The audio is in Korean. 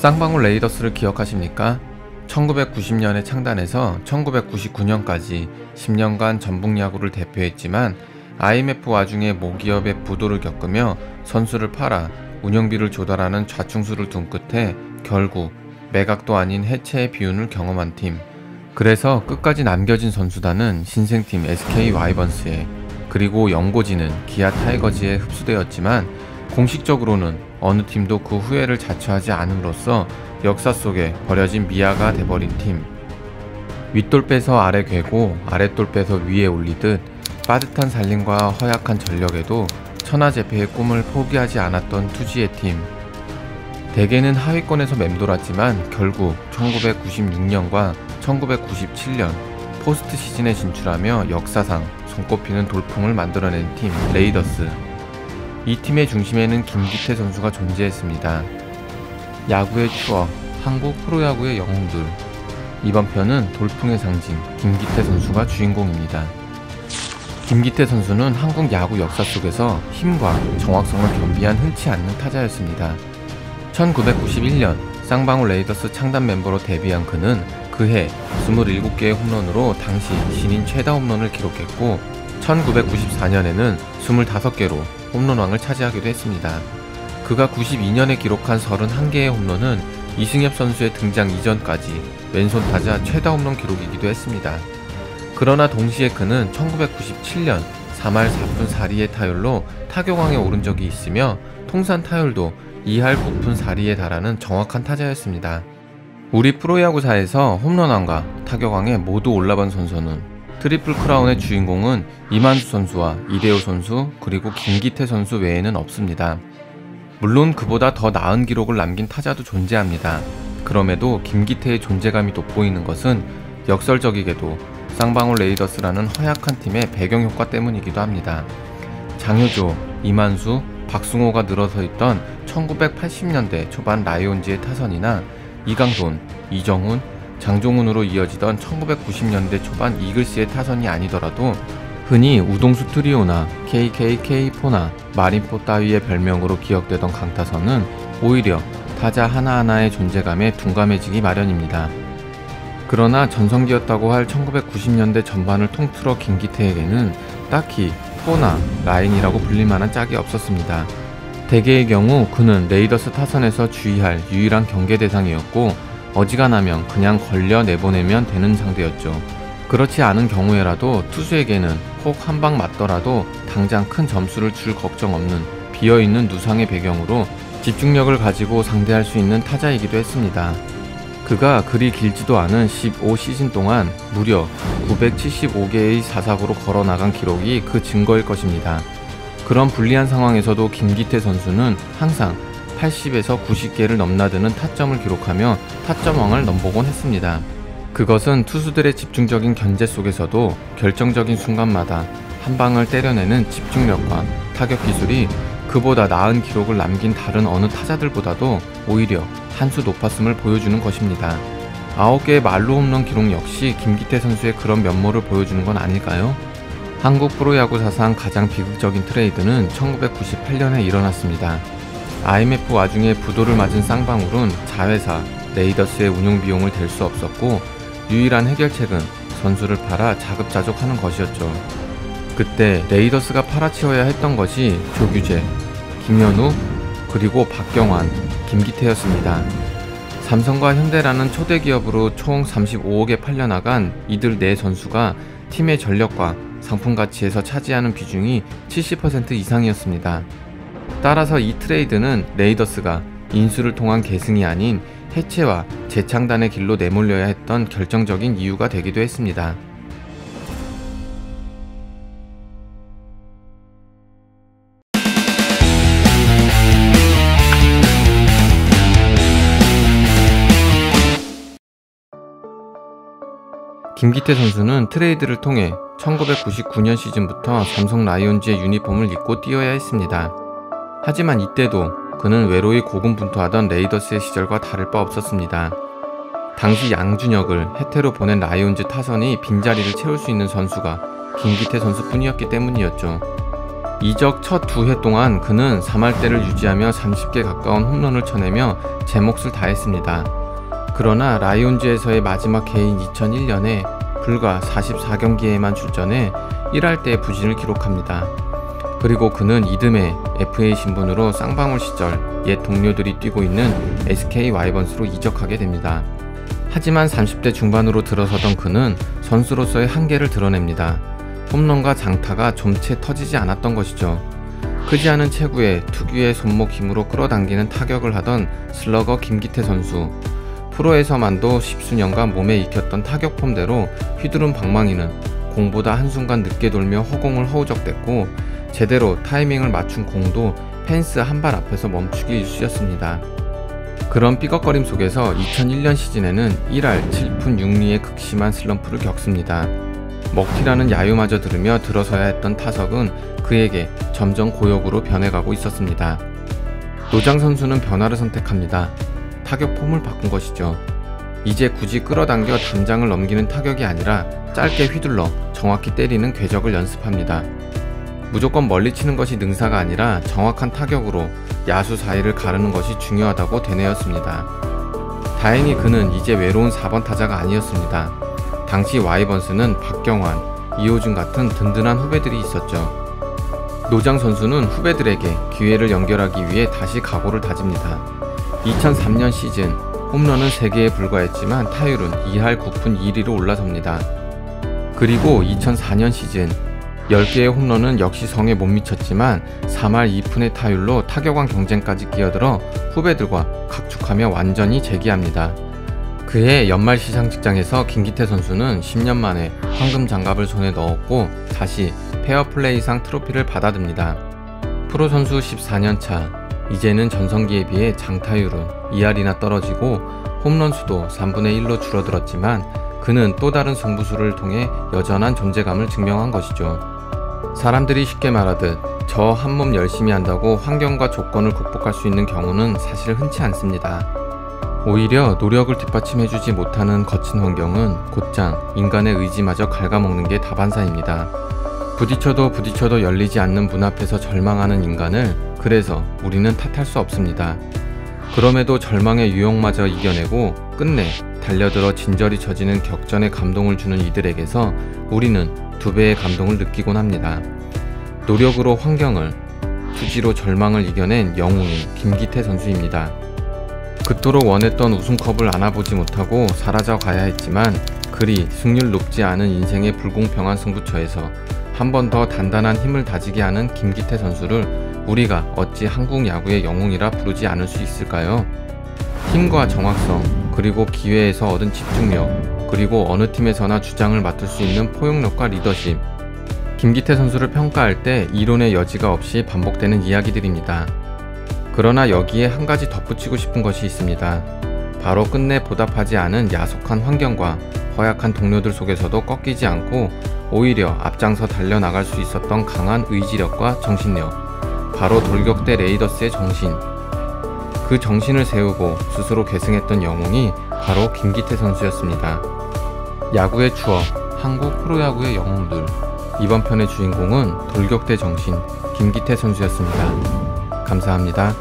쌍방울 레이더스를 기억하십니까? 1990년에 창단해서 1999년까지 10년간 전북야구를 대표했지만 IMF 와중에 모기업의 부도를 겪으며 선수를 팔아 운영비를 조달하는 좌충수를 둔 끝에 결국 매각도 아닌 해체의 비운을 경험한 팀. 그래서 끝까지 남겨진 선수단은 신생팀 SK 와이번스에, 그리고 연고지는 기아 타이거즈에 흡수되었지만 공식적으로는 어느 팀도 그 후회를 자처하지 않음으로써 역사 속에 버려진 미아가 돼버린 팀. 윗돌 빼서 아래 괴고 아랫돌 빼서 위에 올리듯 빠듯한 살림과 허약한 전력에도 천하제패의 꿈을 포기하지 않았던 투지의 팀. 대개는 하위권에서 맴돌았지만 결국 1996년과 1997년 포스트 시즌에 진출하며 역사상 손꼽히는 돌풍을 만들어낸 팀 레이더스. 이 팀의 중심에는 김기태 선수가 존재했습니다. 야구의 추억, 한국 프로야구의 영웅들. 이번 편은 돌풍의 상징 김기태 선수가 주인공입니다. 김기태 선수는 한국 야구 역사 속에서 힘과 정확성을 겸비한 흔치 않는 타자였습니다. 1991년 쌍방울 레이더스 창단 멤버로 데뷔한 그는 그해 27개의 홈런으로 당시 신인 최다 홈런을 기록했고 1994년에는 25개로 홈런왕을 차지하기도 했습니다. 그가 92년에 기록한 31개의 홈런은 이승엽 선수의 등장 이전까지 왼손 타자 최다 홈런 기록이기도 했습니다. 그러나 동시에 그는 1997년 3할 4푼 4리의 타율로 타격왕에 오른 적이 있으며 통산 타율도 2할 9푼 4리에 달하는 정확한 타자였습니다. 우리 프로야구사에서 홈런왕과 타격왕에 모두 올라본 선수는 트리플 크라운의 주인공은 이만수 선수와 이대호 선수 그리고 김기태 선수 외에는 없습니다. 물론 그보다 더 나은 기록을 남긴 타자도 존재합니다. 그럼에도 김기태의 존재감이 돋보이는 것은 역설적이게도 쌍방울 레이더스라는 허약한 팀의 배경효과 때문이기도 합니다. 장효조, 이만수, 박승호가 늘어서 있던 1980년대 초반 라이온즈의 타선이나 이강돈, 이정훈, 장종훈으로 이어지던 1990년대 초반 이글스의 타선이 아니더라도 흔히 우동수 트리오나 KKK4나 마린포 따위의 별명으로 기억되던 강타선은 오히려 타자 하나하나의 존재감에 둔감해지기 마련입니다. 그러나 전성기였다고 할 1990년대 전반을 통틀어 김기태에게는 딱히 포나 라인이라고 불릴만한 짝이 없었습니다. 대개의 경우 그는 레이더스 타선에서 주의할 유일한 경계 대상이었고 어지간하면 그냥 걸려 내보내면 되는 상대였죠. 그렇지 않은 경우에라도 투수에게는 혹 한 방 맞더라도 당장 큰 점수를 줄 걱정 없는 비어있는 누상의 배경으로 집중력을 가지고 상대할 수 있는 타자이기도 했습니다. 그가 그리 길지도 않은 15시즌 동안 무려 975개의 사사구로 걸어나간 기록이 그 증거일 것입니다. 그런 불리한 상황에서도 김기태 선수는 항상 80에서 90개를 넘나드는 타점을 기록하며 타점왕을 넘보곤 했습니다. 그것은 투수들의 집중적인 견제 속에서도 결정적인 순간마다 한 방을 때려내는 집중력과 타격 기술이 그보다 나은 기록을 남긴 다른 어느 타자들보다도 오히려 한 수 높았음을 보여주는 것입니다. 9개의 말로 홈런 기록 역시 김기태 선수의 그런 면모를 보여주는 건 아닐까요? 한국 프로야구 사상 가장 비극적인 트레이드는 1998년에 일어났습니다. IMF 와중에 부도를 맞은 쌍방울은 자회사 레이더스의 운영 비용을 댈 수 없었고 유일한 해결책은 선수를 팔아 자급자족하는 것이었죠. 그때 레이더스가 팔아치워야 했던 것이 조규재, 김현우, 그리고 박경환, 김기태였습니다. 삼성과 현대라는 초대 기업으로 총 35억에 팔려나간 이들 네 선수가 팀의 전력과 상품 가치에서 차지하는 비중이 70% 이상이었습니다. 따라서 이 트레이드는 레이더스가 인수를 통한 계승이 아닌 해체와 재창단의 길로 내몰려야 했던 결정적인 이유가 되기도 했습니다. 김기태 선수는 트레이드를 통해 1999년 시즌부터 삼성 라이온즈의 유니폼을 입고 뛰어야 했습니다. 하지만 이때도 그는 외로이 고군분투하던 레이더스의 시절과 다를 바 없었습니다. 당시 양준혁을 해태로 보낸 라이온즈 타선이 빈자리를 채울 수 있는 선수가 김기태 선수뿐이었기 때문이었죠. 이적 첫 2회 동안 그는 3할대를 유지하며 30개 가까운 홈런을 쳐내며 제 몫을 다했습니다. 그러나 라이온즈에서의 마지막 해인 2001년에 불과 44경기에만 출전해 1할대의 부진을 기록합니다. 그리고 그는 이듬해 FA 신분으로 쌍방울 시절 옛 동료들이 뛰고 있는 SK 와이번스로 이적하게 됩니다. 하지만 30대 중반으로 들어서던 그는 선수로서의 한계를 드러냅니다. 홈런과 장타가 좀채 터지지 않았던 것이죠. 크지 않은 체구에 특유의 손목 힘으로 끌어당기는 타격을 하던 슬러거 김기태 선수. 프로에서만도 십수년간 몸에 익혔던 타격 폼대로 휘두른 방망이는 공보다 한순간 늦게 돌며 허공을 허우적댔고 제대로 타이밍을 맞춘 공도 펜스 한 발 앞에서 멈추기 일쑤였습니다. 그런 삐걱거림 속에서 2001년 시즌에는 1할 7푼 6리의 극심한 슬럼프를 겪습니다. 먹튀라는 야유마저 들으며 들어서야 했던 타석은 그에게 점점 고역으로 변해가고 있었습니다. 노장 선수는 변화를 선택합니다. 타격 폼을 바꾼 것이죠. 이제 굳이 끌어당겨 담장을 넘기는 타격이 아니라 짧게 휘둘러 정확히 때리는 궤적을 연습합니다. 무조건 멀리 치는 것이 능사가 아니라 정확한 타격으로 야수 사이를 가르는 것이 중요하다고 되뇌었습니다. 다행히 그는 이제 외로운 4번 타자가 아니었습니다. 당시 와이번스는 박경환, 이호준 같은 든든한 후배들이 있었죠. 노장 선수는 후배들에게 기회를 연결하기 위해 다시 각오를 다집니다. 2003년 시즌 홈런은 3개에 불과했지만 타율은 2할 9푼 1리로 올라섭니다. 그리고 2004년 시즌 10개의 홈런은 역시 성에 못 미쳤지만 3할 2푼의 타율로 타격왕 경쟁까지 끼어들어 후배들과 각축하며 완전히 재기합니다. 그해 연말 시상 직장에서 김기태 선수는 10년 만에 황금 장갑을 손에 넣었고 다시 페어플레이상 트로피를 받아듭니다. 프로 선수 14년 차, 이제는 전성기에 비해 장타율은 2할이나 떨어지고 홈런 수도 3분의 1로 줄어들었지만 그는 또 다른 승부수를 통해 여전한 존재감을 증명한 것이죠. 사람들이 쉽게 말하듯 저 한 몸 열심히 한다고 환경과 조건을 극복할 수 있는 경우는 사실 흔치 않습니다. 오히려 노력을 뒷받침해주지 못하는 거친 환경은 곧장 인간의 의지마저 갉아먹는 게 다반사입니다. 부딪혀도 열리지 않는 문 앞에서 절망하는 인간을 그래서 우리는 탓할 수 없습니다. 그럼에도 절망의 유혹마저 이겨내고 끝내 달려들어 진저리 쳐지는 격전의 감동을 주는 이들에게서 우리는 2배의 감동을 느끼곤 합니다. 노력으로 환경을, 투지로 절망을 이겨낸 영웅인 김기태 선수입니다. 그토록 원했던 우승컵을 안아보지 못하고 사라져 가야 했지만 그리 승률 높지 않은 인생의 불공평한 승부처에서 한 번 더 단단한 힘을 다지게 하는 김기태 선수를 우리가 어찌 한국 야구의 영웅이라 부르지 않을 수 있을까요? 힘과 정확성, 그리고 기회에서 얻은 집중력, 그리고 어느 팀에서나 주장을 맡을 수 있는 포용력과 리더십. 김기태 선수를 평가할 때 이론의 여지가 없이 반복되는 이야기들입니다. 그러나 여기에 한 가지 덧붙이고 싶은 것이 있습니다. 바로 끝내 보답하지 않은 야속한 환경과 허약한 동료들 속에서도 꺾이지 않고 오히려 앞장서 달려나갈 수 있었던 강한 의지력과 정신력. 바로 돌격대 레이더스의 정신. 그 정신을 세우고 스스로 계승했던 영웅이 바로 김기태 선수였습니다. 야구의 추억, 한국 프로야구의 영웅들. 이번 편의 주인공은 돌격대 정신 김기태 선수였습니다. 감사합니다.